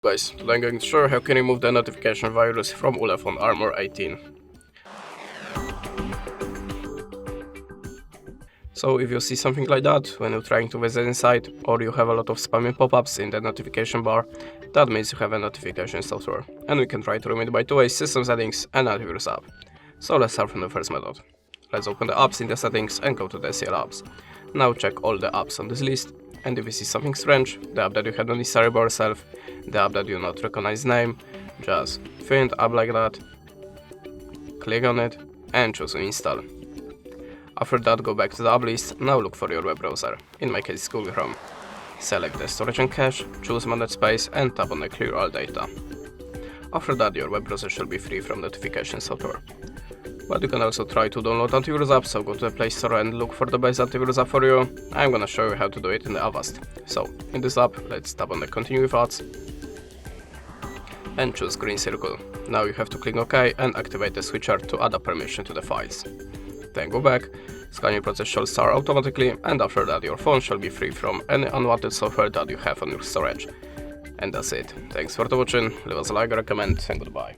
Guys, today I'm going to show you how can you remove the notification virus from ULEFONE Armor 18. So if you see something like that when you're trying to visit inside, or you have a lot of spamming pop-ups in the notification bar, that means you have a notification software. And we can try to remove it by two ways: system settings and antivirus app. So let's start from the first method. Let's open the apps in the settings and go to the CL apps. Now check all the apps on this list, and if you see something strange, the app that you had not installed by yourself, the app that you not recognize name, just find app like that, click on it and choose install. After that, go back to the app list. Now look for your web browser, in my case it's Google Chrome. Select the storage and cache, choose manage space and tap on the clear all data. After that, your web browser should be free from notification software. But you can also try to download antivirus app, so go to the Play Store and look for the best antivirus app for you. I'm gonna show you how to do it in the Avast. So, in this app, let's tap on the continue with ads and choose green circle. Now you have to click OK and activate the switcher to add a permission to the files. Then go back, scanning process shall start automatically, and after that your phone shall be free from any unwanted software that you have on your storage. And that's it. Thanks for watching, leave us a like or a comment, and goodbye.